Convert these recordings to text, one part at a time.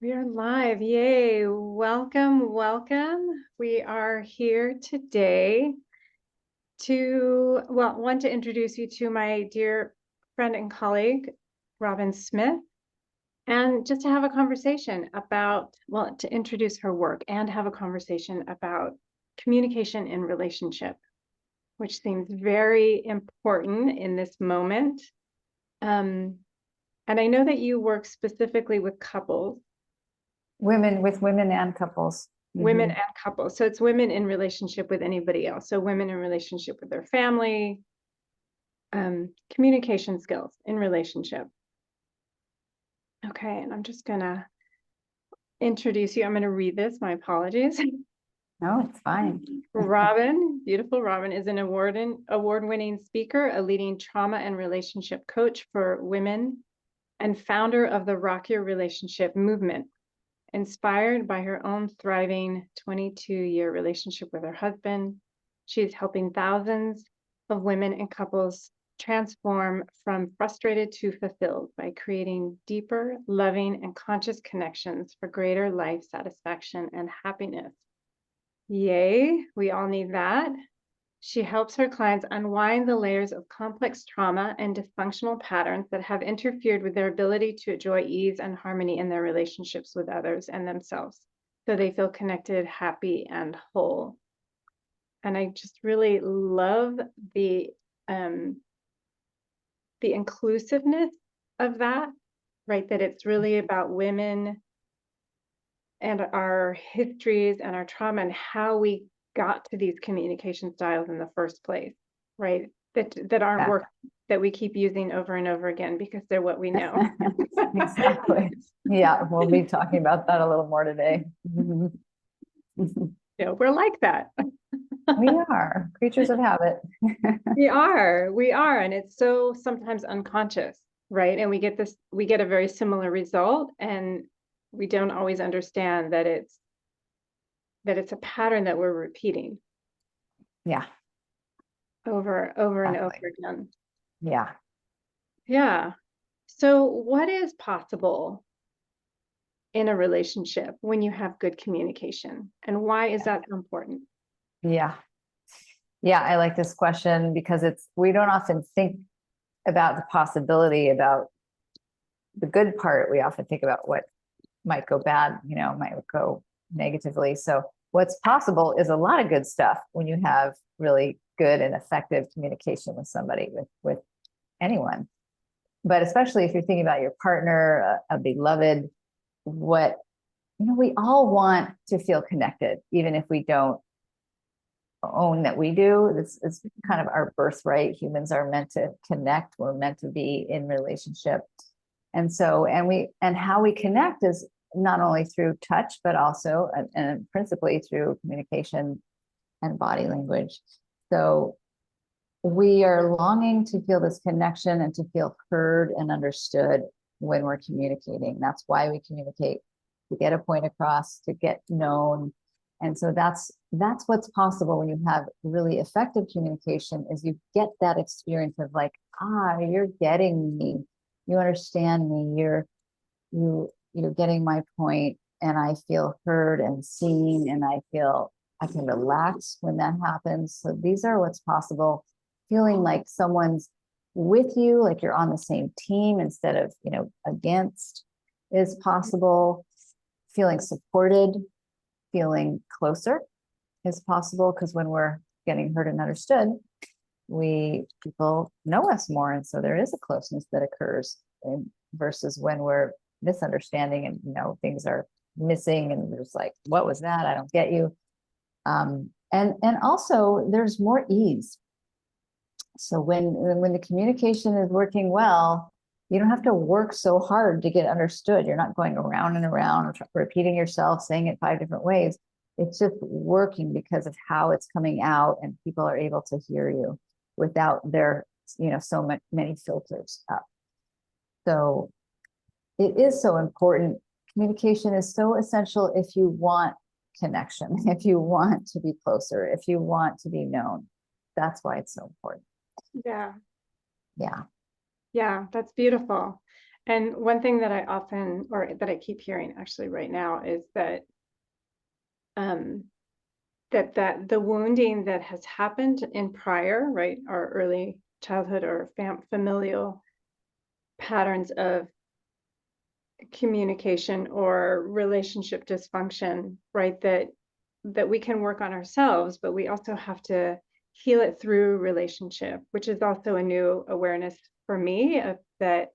We are live. Yay. Welcome, welcome. We are here today to introduce you to my dear friend and colleague, Robyn Smith, and just to have a conversation about, to introduce her work and have a conversation about communication in relationship, which seems very important in this moment. And I know that you work specifically with couples. Women and couples. Women and couples. So it's women in relationship with anybody else. So women in relationship with their family, communication skills in relationship. Okay, and I'm just gonna introduce you. I'm gonna read this, my apologies. No, it's fine. Robyn, beautiful Robyn, is an award-winning speaker, a leading trauma and relationship coach for women, and founder of the Rock Your Relationship movement. Inspired by her own thriving 22-year relationship with her husband, she is helping thousands of women and couples transform from frustrated to fulfilled by creating deeper, loving, and conscious connections for greater life satisfaction and happiness. Yay, we all need that. She helps her clients unwind the layers of complex trauma and dysfunctional patterns that have interfered with their ability to enjoy ease and harmony in their relationships with others and themselves, so they feel connected, happy, and whole. And I just really love the inclusiveness of that, right? That it's really about women and our histories and our trauma and how we got to these communication styles in the first place, right? That aren't working, that we keep using over and over again because they're what we know. Exactly. Yeah, we'll be talking about that a little more today. Yeah, we're like that. We are creatures of habit. We are, and it's so sometimes unconscious, right? And we get a very similar result, and we don't always understand that it's a pattern that we're repeating. Yeah. Over and over again. Yeah. Yeah. So what is possible in a relationship when you have good communication, and why is that so important? Yeah. Yeah, I like this question because we don't often think about the possibility, about the good part. We often think about what might go bad, might go negatively. So what's possible is a lot of good stuff when you have really good and effective communication with somebody, with anyone. But especially if you're thinking about your partner, a beloved, we all want to feel connected, even if we don't own that we do. It's kind of our birthright. Humans are meant to connect. We're meant to be in relationship. And so, and how we connect is not only through touch, but also, and principally through communication and body language. So we are longing to feel this connection and to feel heard and understood when we're communicating. That's why we communicate, to get a point across, to get known. And so that's what's possible when you have really effective communication, is you get that experience of like, you're getting me, you understand me, you're getting my point, and I feel heard and seen, and I can relax when that happens. So these are what's possible. Feeling like someone's with you, like you're on the same team instead of, against, is possible. Feeling supported, feeling closer is possible, because when we're getting heard and understood, people know us more, and so there is a closeness that occurs, versus when we're misunderstanding and things are missing and there's like, what was that? I don't get you. And also there's more ease. So when the communication is working well, you don't have to work so hard to get understood. You're not going around and around, repeating yourself, saying it 5 different ways. It's just working because of how it's coming out, and people are able to hear you without their, so many filters up. So it is so important. Communication is so essential if you want connection, if you want to be closer, if you want to be known. That's why it's so important. Yeah. Yeah. Yeah, that's beautiful. And one thing that I often, or that I keep hearing actually right now, is that um, that the wounding that has happened in prior, right, our early childhood or familial patterns of communication or relationship dysfunction, right, that we can work on ourselves, but we also have to heal it through relationship, which is also a new awareness for me of that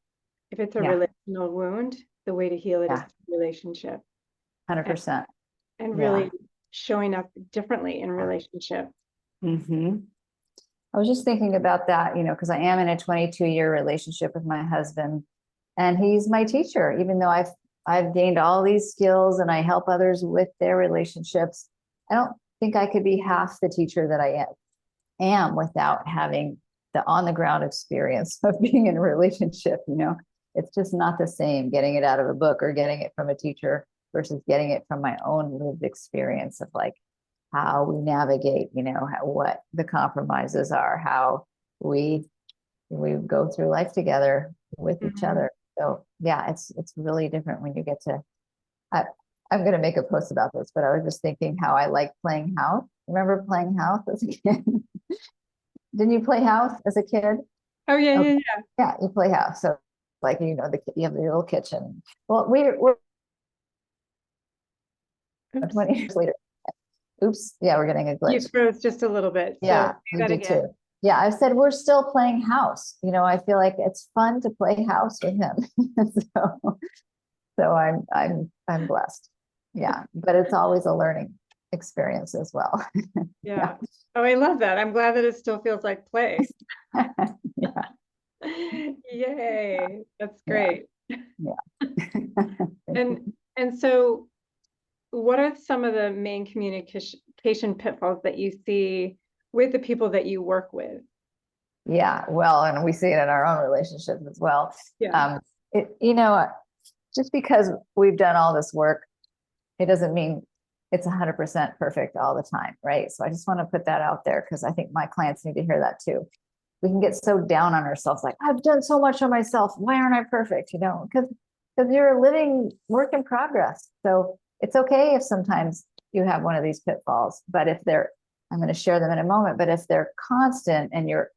if it's a Yeah, relational wound, the way to heal it is yeah, through relationship 100%. and Yeah. really showing up differently in relationship. Mm-hmm. I was just thinking about that, because I am in a 22-year relationship with my husband, and he's my teacher, even though I've gained all these skills and I help others with their relationships. I don't think I could be half the teacher that I am without having the on the ground experience of being in a relationship. It's just not the same getting it out of a book or getting it from a teacher versus getting it from my own lived experience of like how we navigate, what the compromises are, how we go through life together with each Mhm. other. So yeah, it's really different when you get to. I, I'm going to make a post about this, but I was just thinking how I like playing house. Remember playing house as a kid? Didn't you play house as a kid? Oh yeah, Okay. yeah, yeah. Yeah, you play house. So like you have the little kitchen. Well, we're Oops, 20 years later. Oops. Yeah, we're getting a you glitch. froze just a little bit. So Yeah, say we that did again. too. Yeah, I said we're still playing house. I feel like it's fun to play house with him. So I'm blessed. Yeah, but it's always a learning experience as well. Yeah. Yeah. Oh, I love that. I'm glad that it still feels like play. Yeah, Yay. That's yeah, great. yeah. And so what are some of the main communication pitfalls that you see with the people that you work with? Yeah, well, and we see it in our own relationships as well. Yeah. Um, just because we've done all this work, it doesn't mean it's 100% perfect all the time, right? So I just want to put that out there because I think my clients need to hear that too. We can get so down on ourselves, like I've done so much on myself. Why aren't I perfect? Because you're a living work in progress. So it's okay if sometimes you have one of these pitfalls, but if I'm going to share them in a moment, but if they're constant and you're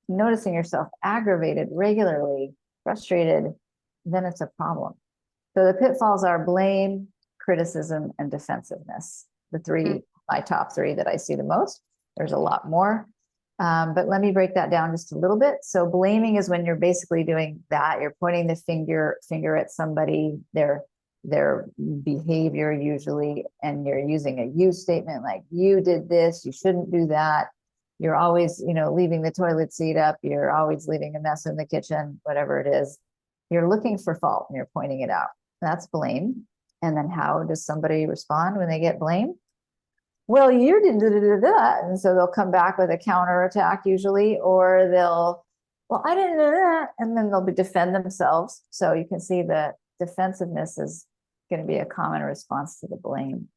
noticing yourself aggravated regularly, frustrated, then it's a problem. So the pitfalls are blame, criticism, and defensiveness. Mm. My top three that I see the most. There's a lot more. But let me break that down just a little bit. So blaming is when you're basically doing that. You're pointing the finger at somebody, their behavior usually, and you're using a you statement like you did this, you shouldn't do that. You're always, leaving the toilet seat up. You're always leaving a mess in the kitchen, whatever it is. You're looking for fault and you're pointing it out. That's blame. And then how does somebody respond when they get blamed? Well, you did that. And so they'll come back with a counterattack usually, or well, I didn't do that. And then they'll defend themselves. So you can see that defensiveness is going to be a common response to the blame.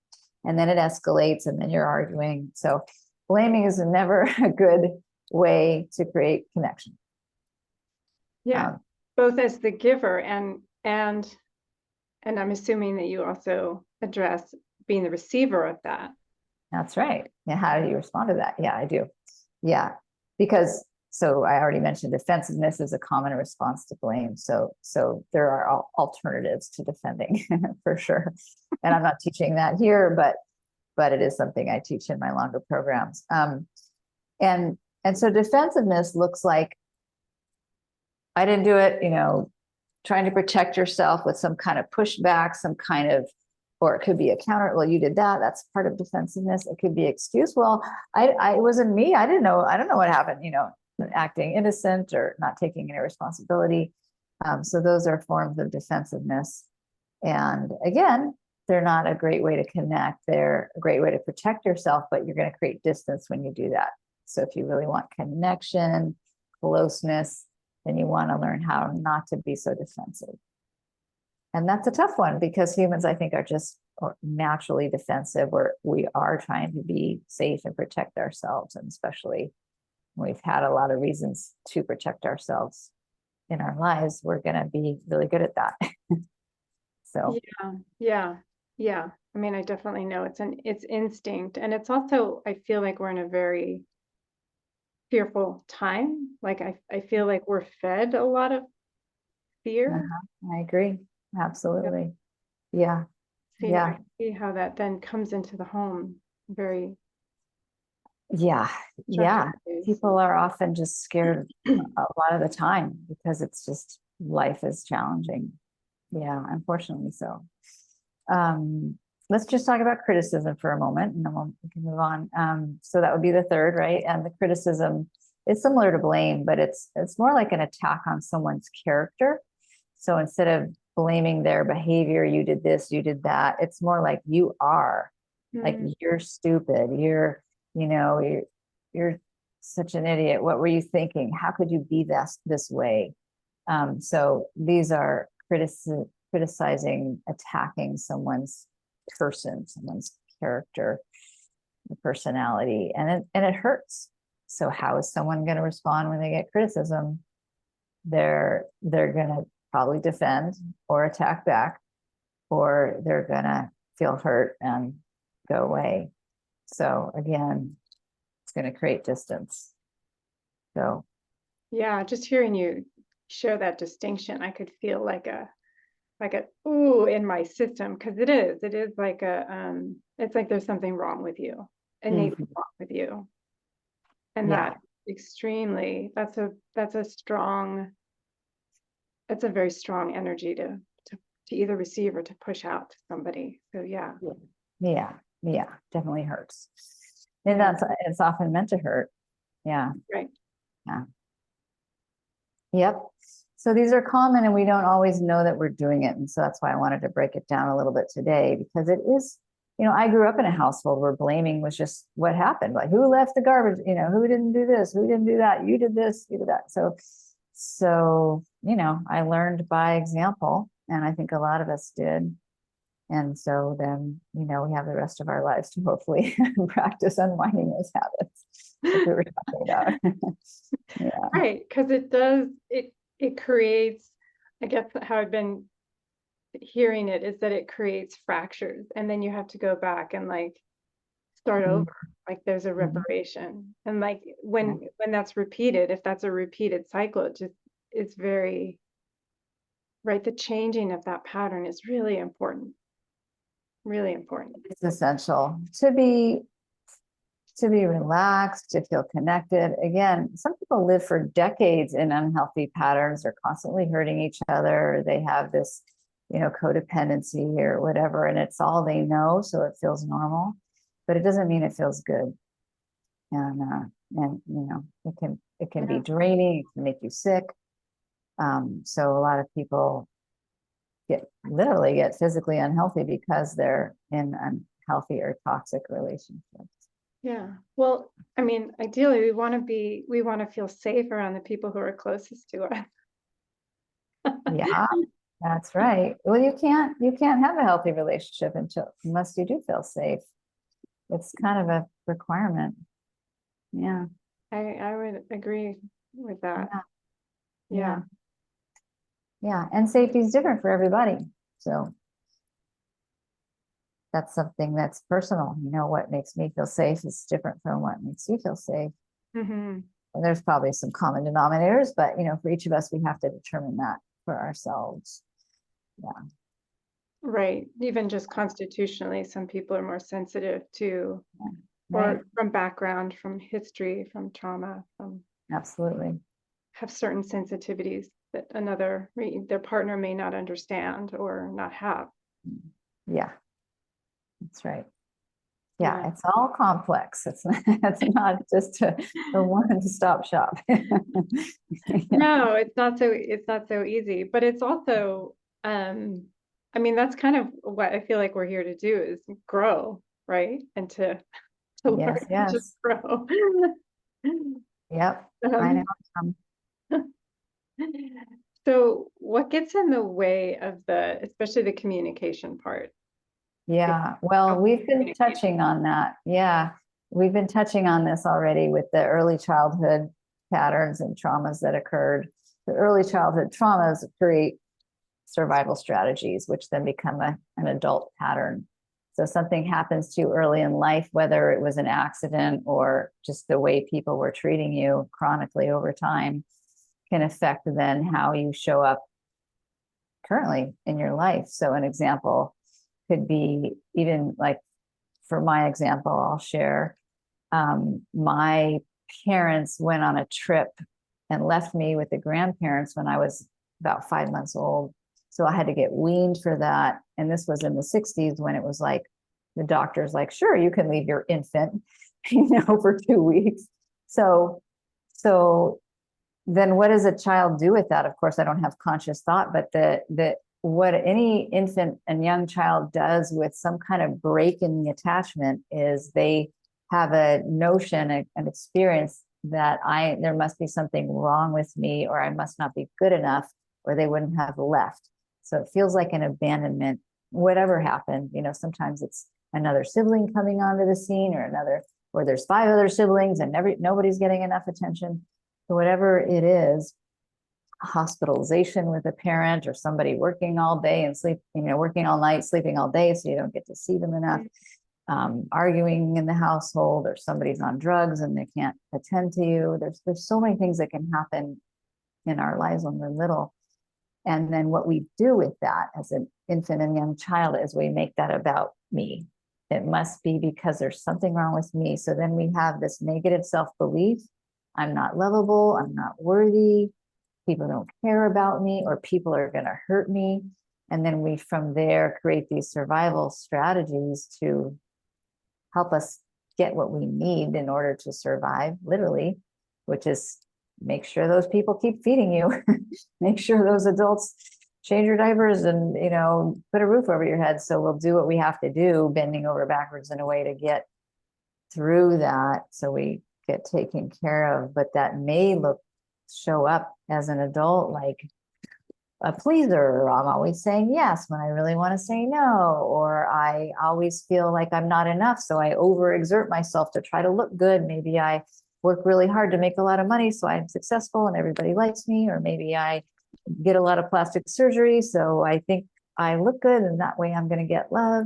And then it escalates and then you're arguing. So blaming is never a good way to create connection. Yeah. Um, Both as the giver and I'm assuming that you also address being the receiver of that. That's right. Yeah. How do you respond to that? Yeah, I do. Yeah. Because so I already mentioned defensiveness is a common response to blame. So there are alternatives to defending for sure. And I'm not teaching that here, but it is something I teach in my longer programs. And so defensiveness looks like I didn't do it, trying to protect yourself with some kind of pushback, some kind of, or it could be a counter. Well, you did that. That's part of defensiveness. It could be excuse. Well, it wasn't me. I don't know what happened, acting innocent or not taking any responsibility. So those are forms of defensiveness. And again, they're not a great way to connect. They're a great way to protect yourself, but you're going to create distance when you do that. So if you really want connection, closeness, then you want to learn how not to be so defensive. And that's a tough one because humans, I think, are just naturally defensive, where we are trying to be safe and protect ourselves. And especially we've had a lot of reasons to protect ourselves in our lives, we're going to be really good at that. So Yeah. I mean, I definitely know it's instinct. And it's also, I feel like we're in a very fearful time. Like I feel like we're fed a lot of fear. I agree. Absolutely. Yeah. See, Yeah. I see how that then comes into the home very Yeah. destructive Yeah. ways. People are often just scared a lot of the time because it's just life is challenging. Yeah, unfortunately so. Um, let's just talk about criticism for a moment and then we can move on. So that would be the third, right? And the criticism is similar to blame, but it's more like an attack on someone's character. So instead of blaming their behavior, you did this, you did that, it's more like you are, like Mm, you're stupid, you're such an idiot. What were you thinking? How could you be this way? So these are criticizing, attacking someone's person, someone's character, the personality, and it hurts. So how is someone going to respond when they get criticism? They're going to probably defend or attack back, or they're going to feel hurt and go away. So again, it's going to create distance. So yeah, just hearing you show that distinction, I could feel like a ooh in my system, because it is like it's like there's something wrong with you, innately wrong with you. And yeah, that extremely, that's a very strong energy to either receive or to push out to somebody. So yeah. yeah, definitely hurts. And Yeah, it's often meant to hurt. Yeah. right. Yeah. Yep. So these are common and we don't always know that we're doing it. And so that's why I wanted to break it down a little bit today, because it is, I grew up in a household where blaming was just what happened. Like who left the garbage, who didn't do this, who didn't do that, you did this, you did that. So, I learned by example, and I think a lot of us did. And so then, we have the rest of our lives to hopefully practice unwinding those habits like we were talking about. Yeah. Right, because it creates, I guess how I've been hearing it is that it creates fractures, and then you have to go back and like start Mhm. over. Like there's a Mhm. reparation. And like Yeah. when that's repeated, if that's a repeated cycle, it's very right. The changing of that pattern is really important. Really important. It's essential to be relaxed, to feel connected. Again, some people live for decades in unhealthy patterns. They're constantly hurting each other. They have this, codependency or whatever, and it's all they know, so it feels normal. But it doesn't mean it feels good. And it can be Yeah. draining. It can make you sick. So a lot of people literally get physically unhealthy because they're in unhealthy or toxic relationships. Yeah. Well, I mean, ideally we want to feel safe around the people who are closest to us. Yeah, that's right. Well, you can't have a healthy relationship unless you do feel safe. It's kind of a requirement. Yeah. I would agree with that. Yeah. Yeah. Yeah. Yeah. And safety is different for everybody. So that's something that's personal. What makes me feel safe is different from what makes you feel safe. Hmm. And there's probably some common denominators, but for each of us, we have to determine that for ourselves. Yeah. Right. Even just constitutionally, some people are more sensitive to, Right. or from background, from history, from trauma, Absolutely. have certain sensitivities that their partner may not understand or not have. Yeah. That's right. Yeah, Yeah. it's all complex. It's not just a one-stop shop. Yeah. No, it's not so easy, but it's also, I mean, that's kind of what I feel like we're here to do is grow, right? And to learn Yes, to just yes. grow. Yep. I know. Um, Um, so what gets in the way of especially the communication part? Like, yeah. how Well, we we've been communicate. touching on that. Yeah. We've been touching on this already with the early childhood patterns and traumas that occurred. the early childhood traumas create survival strategies, which then become an adult pattern. So something happens to you early in life, whether it was an accident or just the way people were treating you chronically over time, can affect then how you show up currently in your life. So an example could be, even like for my example, I'll share, my parents went on a trip and left me with the grandparents when I was about 5 months old. So I had to get weaned for that. And this was in the 60s, when it was like, the doctor's like, sure, you can leave your infant, for 2 weeks. So then what does a child do with that? Of course, I don't have conscious thought, but what any infant and young child does with some kind of break in the attachment is they have a notion, an experience that there must be something wrong with me, or I must not be good enough, or they wouldn't have left. So it feels like an abandonment, whatever happened. Sometimes it's another sibling coming onto the scene, or there's 5 other siblings and nobody's getting enough attention. So whatever it is, hospitalization with a parent, or somebody working all day and working all night, sleeping all day, so you don't get to see them enough. Arguing in the household, or somebody's on drugs and they can't attend to you. There's so many things that can happen in our lives when we're little. And then what we do with that as an infant and young child is we make that about me. It must be because there's something wrong with me. So then we have this negative self-belief. I'm not lovable. I'm not worthy. People don't care about me, or people are going to hurt me. And then we, from there, create these survival strategies to help us get what we need in order to survive, literally, which is make sure those people keep feeding you, make sure those adults change your diapers and, put a roof over your head. So we'll do what we have to do, bending over backwards in a way to get through that, so we get taken care of. But that may show up as an adult like a pleaser. I'm always saying yes when I really want to say no, or I always feel like I'm not enough, so I overexert myself to try to look good. Maybe I work really hard to make a lot of money, so I'm successful and everybody likes me, or maybe I get a lot of plastic surgery, so I think I look good and that way I'm going to get love.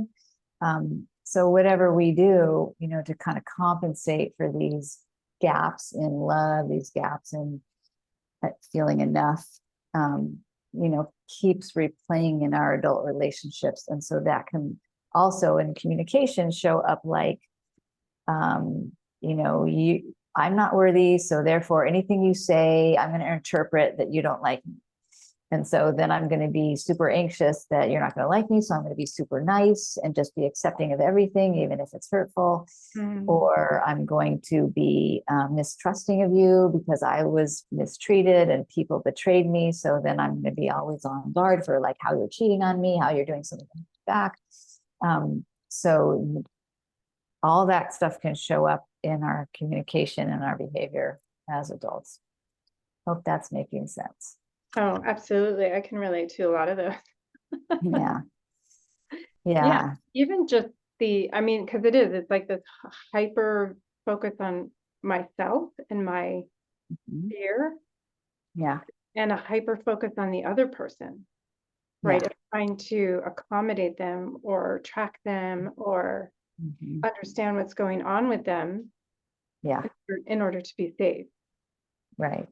So whatever we do, to kind of compensate for these gaps in love, these gaps in feeling enough, keeps replaying in our adult relationships. And so that can also in communication show up like, I'm not worthy, so therefore anything you say, I'm going to interpret that you don't like me. And so then I'm going to be super anxious that you're not going to like me. So I'm going to be super nice and just be accepting of everything, even if it's hurtful. Or I'm going to be mistrusting of you because I was mistreated and people betrayed me. So then I'm going to be always on guard for like how you're cheating on me, how you're doing something back. So all that stuff can show up in our communication and our behavior as adults. Hope that's making sense. Oh, absolutely. I can relate to a lot of those. Yeah. Yeah. Even just because it's like this hyper focus on myself and my fear. Yeah. And a hyper focus on the other person, right? Of trying to accommodate them or track them or understand what's going on with them. Yeah. In order to be safe. Right.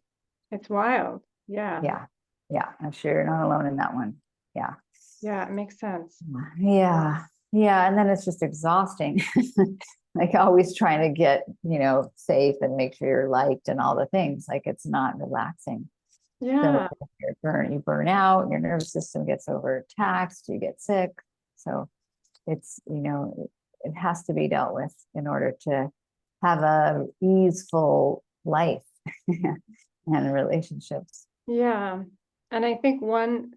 It's wild. Yeah. Yeah. Yeah. I'm sure you're not alone in that one. Yeah. Yeah, it makes sense. Yeah. Yeah. And then it's just exhausting. Like always trying to get, safe and make sure you're liked and all the things. Like it's not relaxing. Yeah. So you burn out, your nervous system gets overtaxed, you get sick. So it's, it has to be dealt with in order to have a easeful life and relationships. Yeah. And I think one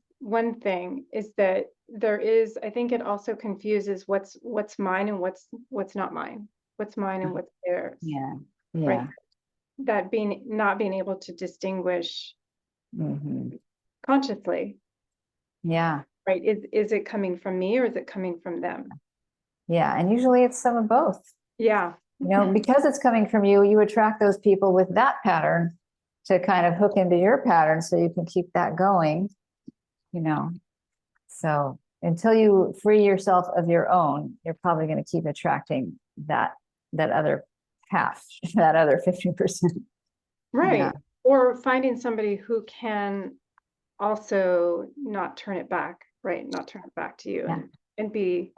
thing is that I think it also confuses what's mine and what's not mine. What's mine and what's theirs. Yeah. Yeah. Right. That not being able to distinguish consciously. Yeah. Right. Is it coming from me or is it coming from them? Yeah. And usually it's some of both. Yeah. Because it's coming from you, you attract those people with that pattern. to kind of hook into your pattern so you can keep that going, you know. So until you free yourself of your own, you're probably going to keep attracting that other half, that other 50%. Right. Yeah. Or finding somebody who can also not turn it back, right? Not turn it back to you Yeah. and be,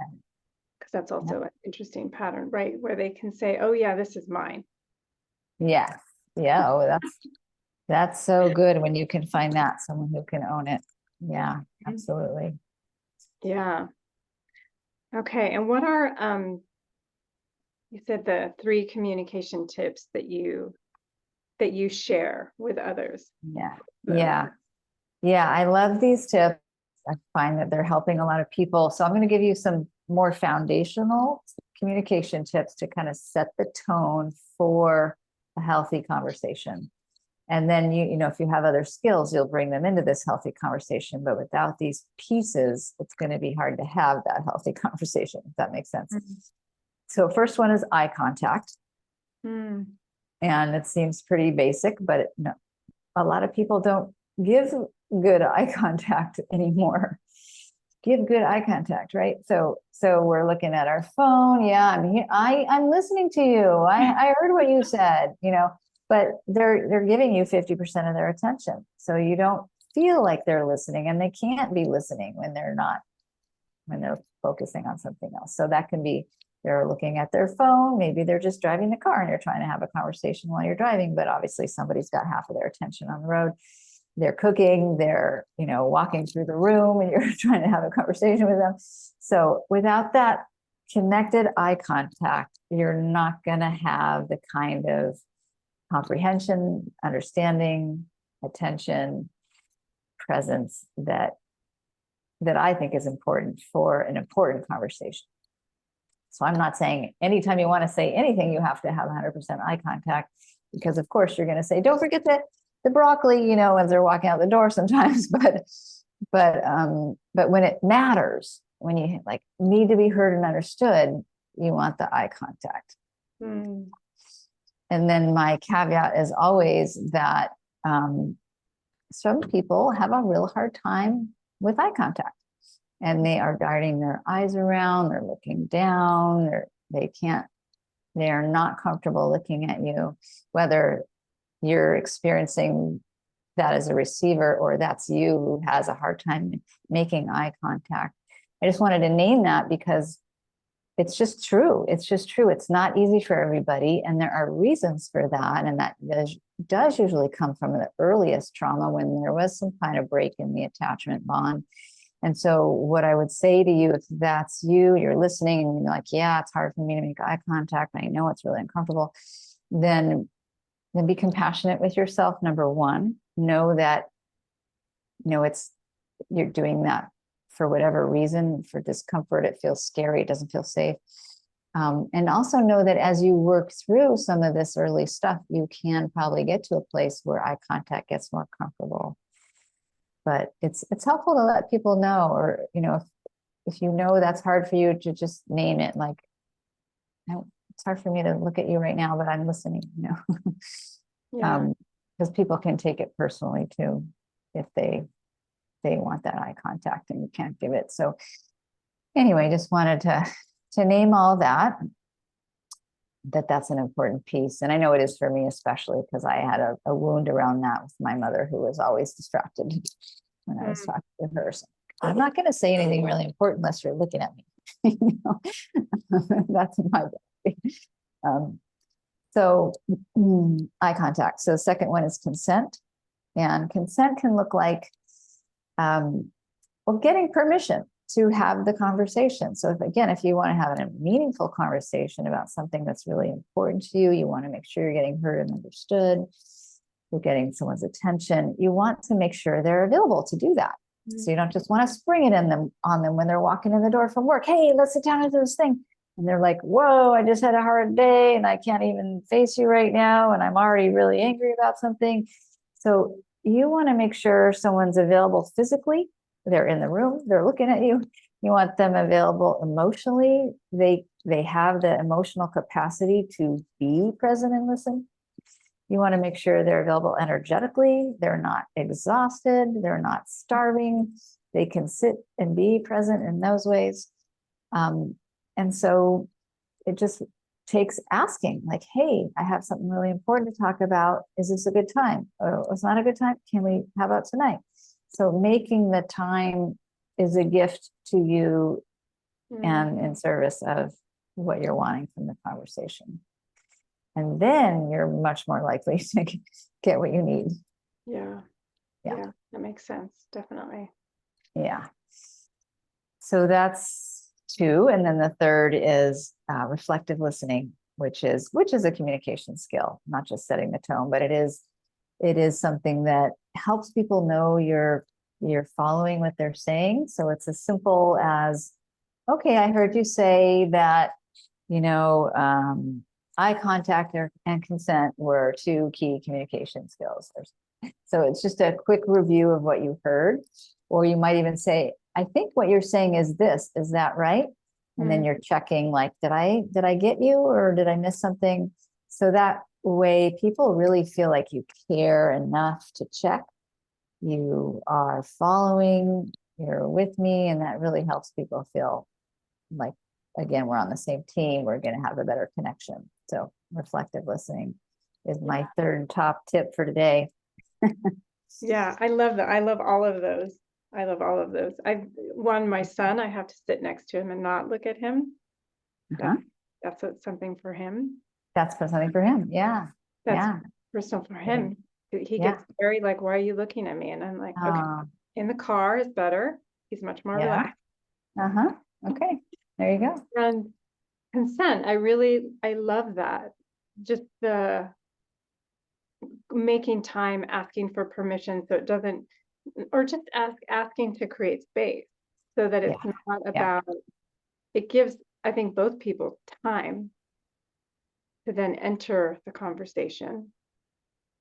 because that's also an interesting pattern, right? Where they can say, oh yeah, this is mine. Yeah. Yeah. Oh, that's so good when you can find that, someone who can own it. Yeah, absolutely. Yeah. Okay. And what are, you said the 3 communication tips that you share with others. Yeah. Yeah. Yeah. I love these tips. I find that they're helping a lot of people. So I'm going to give you some more foundational communication tips to kind of set the tone for a healthy conversation. And then you know, if you have other skills, you'll bring them into this healthy conversation. But without these pieces, it's going to be hard to have that healthy conversation, if that makes sense. Mm-hmm. So first one is eye contact. Mm. And it seems pretty basic, but no, a lot of people don't give good eye contact anymore. Give good eye contact, right? So we're looking at our phone. Yeah, I'm here. I'm listening to you. I heard what you said, you know, but they're giving you 50% of their attention. So you don't feel like they're listening, and they can't be listening when they're focusing on something else. So that can be they're looking at their phone. Maybe they're just driving the car and you're trying to have a conversation while you're driving, but obviously somebody's got half of their attention on the road. They're cooking, they're, you know, walking through the room and you're trying to have a conversation with them. So without that connected eye contact, you're not going to have the kind of comprehension, understanding, attention, presence that I think is important for an important conversation. So I'm not saying anytime you want to say anything, you have to have 100% eye contact, because of course you're going to say, don't forget the broccoli, you know, as they're walking out the door sometimes, but when it matters, when you like need to be heard and understood, you want the eye contact. Mm. And then my caveat is always that some people have a real hard time with eye contact, and they are darting their eyes around, they're looking down, they are not comfortable looking at you, whether you're experiencing that as a receiver or that's you who has a hard time making eye contact. I just wanted to name that because it's just true. It's just true. It's not easy for everybody. And there are reasons for that. And that does usually come from the earliest trauma, when there was some kind of break in the attachment bond. And so what I would say to you, if that's you, you're listening and you're like, yeah, it's hard for me to make eye contact, and I know it's really uncomfortable, then be compassionate with yourself. Number one, know that, you know, you're doing that for whatever reason, for discomfort. It feels scary. It doesn't feel safe. And also know that as you work through some of this early stuff, you can probably get to a place where eye contact gets more comfortable. But it's helpful to let people know, or, you know, if you know that's hard for you, to just name it. Like, it's hard for me to look at you right now, but I'm listening, you know. Yeah. Because people can take it personally too, if they want that eye contact and you can't give it. So anyway, just wanted to name all that's an important piece. And I know it is for me, especially because I had a wound around that with my mother, who was always distracted when I was talking to her. So I'm not going to say anything really important unless you're looking at me. You know? That's my so eye contact. So the second one is consent. And consent can look like getting permission to have the conversation. So if you want to have a meaningful conversation about something that's really important to you, you want to make sure you're getting heard and understood, you're getting someone's attention, you want to make sure they're available to do that. Mm-hmm. So you don't just want to spring it on them when they're walking in the door from work. Hey, let's sit down and do this thing. And they're like, whoa, I just had a hard day and I can't even face you right now. And I'm already really angry about something. So you want to make sure someone's available physically. They're in the room, they're looking at you. You want them available emotionally. They have the emotional capacity to be present and listen. You want to make sure they're available energetically, they're not exhausted, they're not starving, they can sit and be present in those ways. And so it just takes asking, like, hey, I have something really important to talk about. Is this a good time? Or it's not a good time? How about tonight? So making the time is a gift to you and in service of what you're wanting from the conversation. And then you're much more likely to get what you need. Yeah. Yeah, that makes sense. Definitely. Yeah. So that's 2. And then the third is reflective listening, which is a communication skill, not just setting the tone, but it is something that helps people know you're following what they're saying. So it's as simple as, okay, I heard you say that, eye contact and consent were 2 key communication skills. So it's just a quick review of what you heard, or you might even say, I think what you're saying is this, is that right? And then you're checking, like, did I get you, or did I miss something? So that way people really feel like you care enough to check. You are following, you're with me, and that really helps people feel like, again, we're on the same team, we're going to have a better connection. So reflective listening is my third top tip for today. Yeah, I love that. I love all of those. My son, I have to sit next to him and not look at him. That's something for him. That's something for him. Yeah. That's personal for him. He gets very like, why are you looking at me? And I'm like, okay, in the car is better. He's much more relaxed. Okay. There you go. And consent, I love that. Just the making time, asking for permission, so it doesn't, or just asking to create space, so that it's not about, it gives, I think, both people time to then enter the conversation.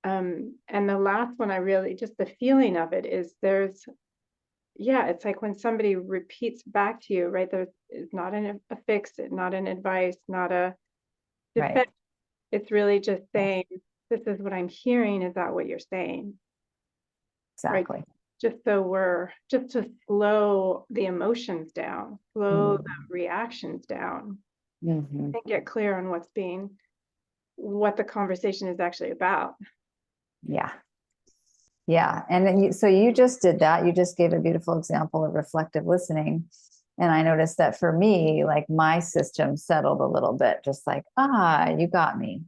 And the last one, just the feeling of it is it's like when somebody repeats back to you, right? It's not a fix, not an advice, not a defense. Right. It's really just saying, this is what I'm hearing. Is that what you're saying? Exactly. Right? Just to slow the emotions down, slow the reactions down, and get clear on what the conversation is actually about. Yeah. And then so you just did that. You just gave a beautiful example of reflective listening. And I noticed that for me, like, my system settled a little bit, just like, you got me,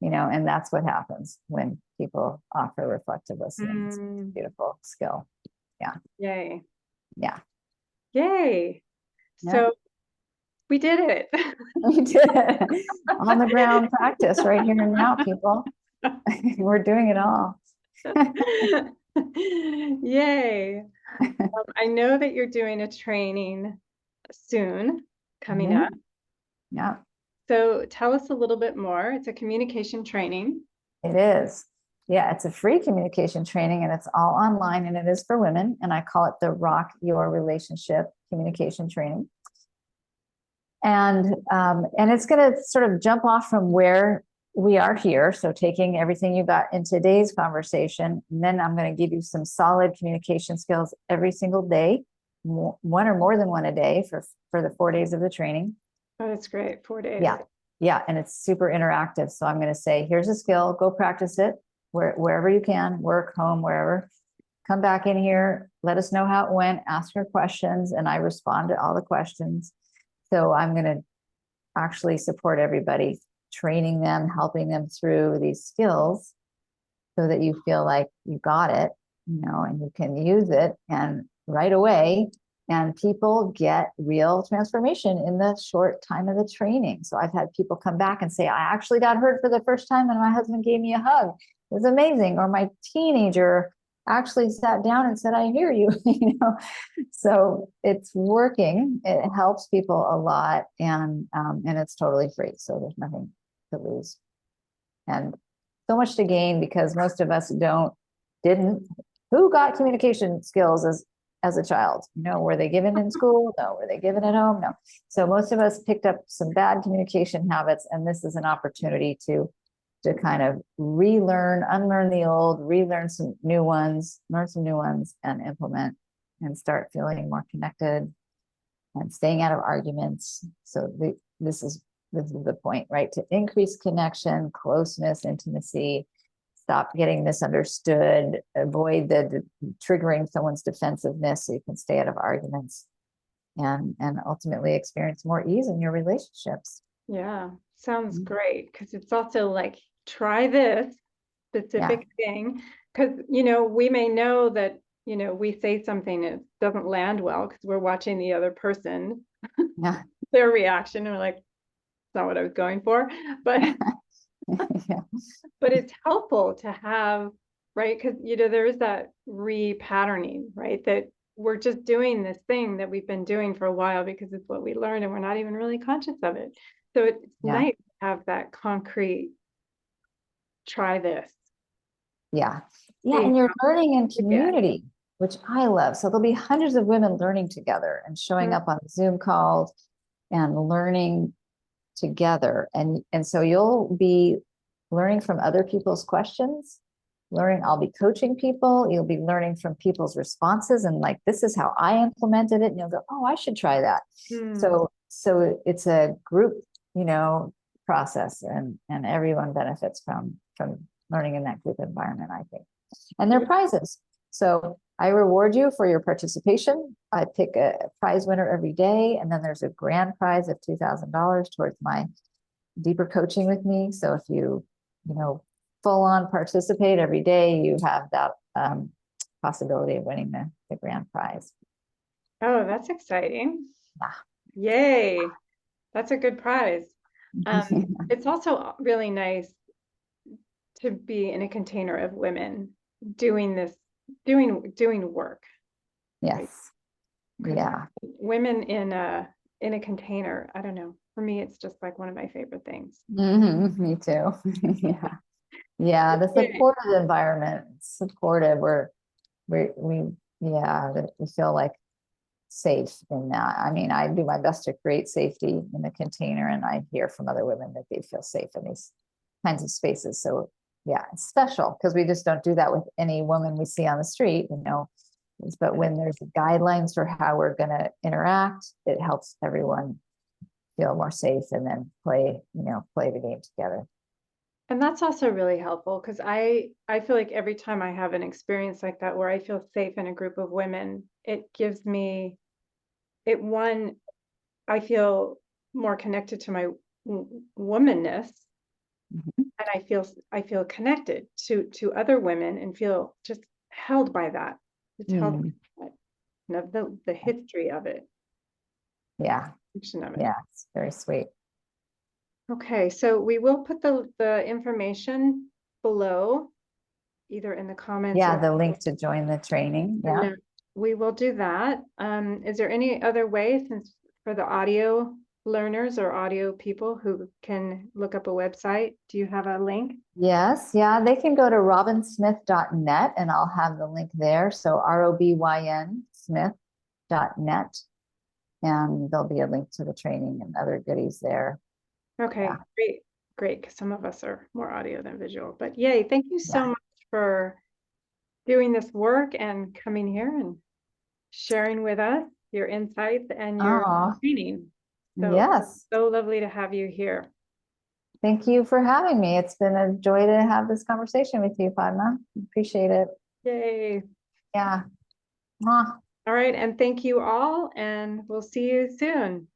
and that's what happens when people offer reflective listening. It's a beautiful skill. Yeah. Yay. Yeah. Yay. So we did it. We did it. On the ground practice right here and now, people. We're doing it all. Yay. I know that you're doing a training soon coming up. Yeah. So tell us a little bit more. It's a communication training. It is. Yeah, it's a free communication training, and it's all online, and it is for women. And I call it the Rock Your Relationship Communication Training. And it's going to sort of jump off from where we are here. So taking everything you got in today's conversation, and then I'm going to give you some solid communication skills every single day, one or more than one a day for the 4 days of the training. Oh, that's great. 4 days. Yeah. And it's super interactive. So I'm going to say, here's a skill, go practice it wherever you can, work, home, wherever. Come back in here, let us know how it went, ask your questions, and I respond to all the questions. So I'm going to actually support everybody, training them, helping them through these skills so that you feel like you got it, and you can use it and right away. And people get real transformation in the short time of the training. So I've had people come back and say, I actually got heard for the first time and my husband gave me a hug. It was amazing. Or my teenager actually sat down and said, I hear you. So it's working. It helps people a lot, and it's totally free. So there's nothing to lose and so much to gain, because most of us didn't. Who got communication skills as a child? Were they given in school? No. Were they given at home? No. So most of us picked up some bad communication habits, and this is an opportunity to to kind of relearn, unlearn the old, relearn some new ones, learn some new ones, and implement and start feeling more connected and staying out of arguments. So this is the point, right? To increase connection, closeness, intimacy, stop getting misunderstood, avoid the triggering someone's defensiveness so you can stay out of arguments, and ultimately experience more ease in your relationships. Yeah, sounds great. Because it's also like, try this specific thing. Because, we may know that, we say something that doesn't land well because we're watching the other person, Yeah. their reaction, and we're like, it's not what I was going for. But Yeah. but it's helpful to have, right? Because, there is that repatterning, right? That we're just doing this thing that we've been doing for a while because it's what we learned and we're not even really conscious of it. So it's nice to have that concrete, try this. Yeah. And you're learning in community, which I love. So there'll be hundreds of women learning together and showing up on Zoom calls and learning together. And so you'll be learning from other people's questions, I'll be coaching people, you'll be learning from people's responses and like, this is how I implemented it. And you'll go, oh, I should try that. So it's a group, process, and everyone benefits from learning in that group environment, I think. And there are prizes. So I reward you for your participation. I pick a prize winner every day, and then there's a grand prize of $2,000 towards my deeper coaching with me. So if you, full on participate every day, you have that possibility of winning the grand prize. Oh, that's exciting. Yay. That's a good prize. It's also really nice to be in a container of women doing this, doing work. Yes. Right? Yeah. Women in a container. I don't know. For me, it's just like one of my favorite things. Me too. Yeah. The supportive environment, supportive. We feel like safe in that. I mean, I do my best to create safety in the container, and I hear from other women that they feel safe in these kinds of spaces. So yeah, it's special because we just don't do that with any woman we see on the street, but when there's guidelines for how we're going to interact, it helps everyone feel more safe and then play the game together. And that's also really helpful because I feel like every time I have an experience like that where I feel safe in a group of women, it gives me I feel more connected to my womanness, and I feel connected to other women and feel just held by that. It's held by the history of it. Yeah. Yeah, it's very sweet. Okay, so we will put the information below, either in the comments. Yeah, the link to join the training. Yeah. We will do that. Is there any other way, since for the audio learners or audio people who can look up a website, do you have a link? Yes, yeah, they can go to robynsmith.net and I'll have the link there. So ROBYN Smith.net, and there'll be a link to the training and other goodies there. Okay, great, because some of us are more audio than visual, but yay, thank you so much for doing this work and coming here and sharing with us your insights and your training. So lovely to have you here. Thank you for having me. It's been a joy to have this conversation with you, Padma. Appreciate it. Yay. Yeah. All right, and thank you all, and we'll see you soon.